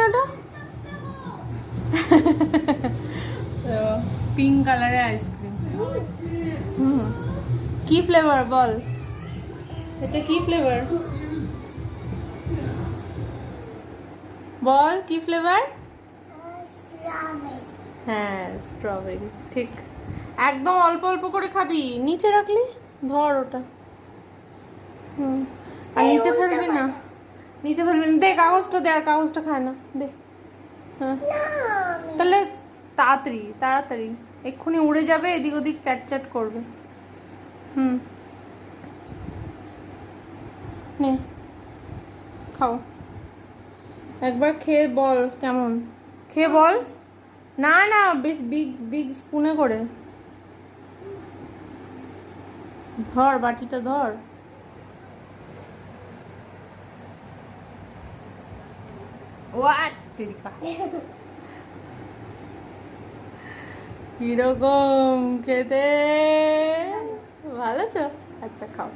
ওটা? পিঙ্ক কালারের আইসক্রিম। কি ফ্লেভার বল? এটা কি ফ্লেভার বল? কি ফ্লেভার? হ্যাঁ, স্ট্রবেরি। ঠিক। একদম অল্প অল্প করে খাবি। নিচে রাখলি, ধর ওটা। আর নিচে ফেলবি না, নিচে ফেলবি না। দে কাগজটা, দে। আর কাগজটা খায় না, দে। হ্যাঁ, তাহলে তাড়াতাড়ি তাড়াতাড়ি, এক্ষুনি উড়ে যাবে, এদিক ওদিক চ্যাট চ্যাট করবে। নে, খাও। একবার খেয়ে বল কেমন। খেয়ে বল। না না, বেশ বিগ বিগ স্পুনে করে ধর, বাটিটা ধর। ওয়াট তেরিকা, কিরকম খেতে? ভালো তো? আচ্ছা, খাও।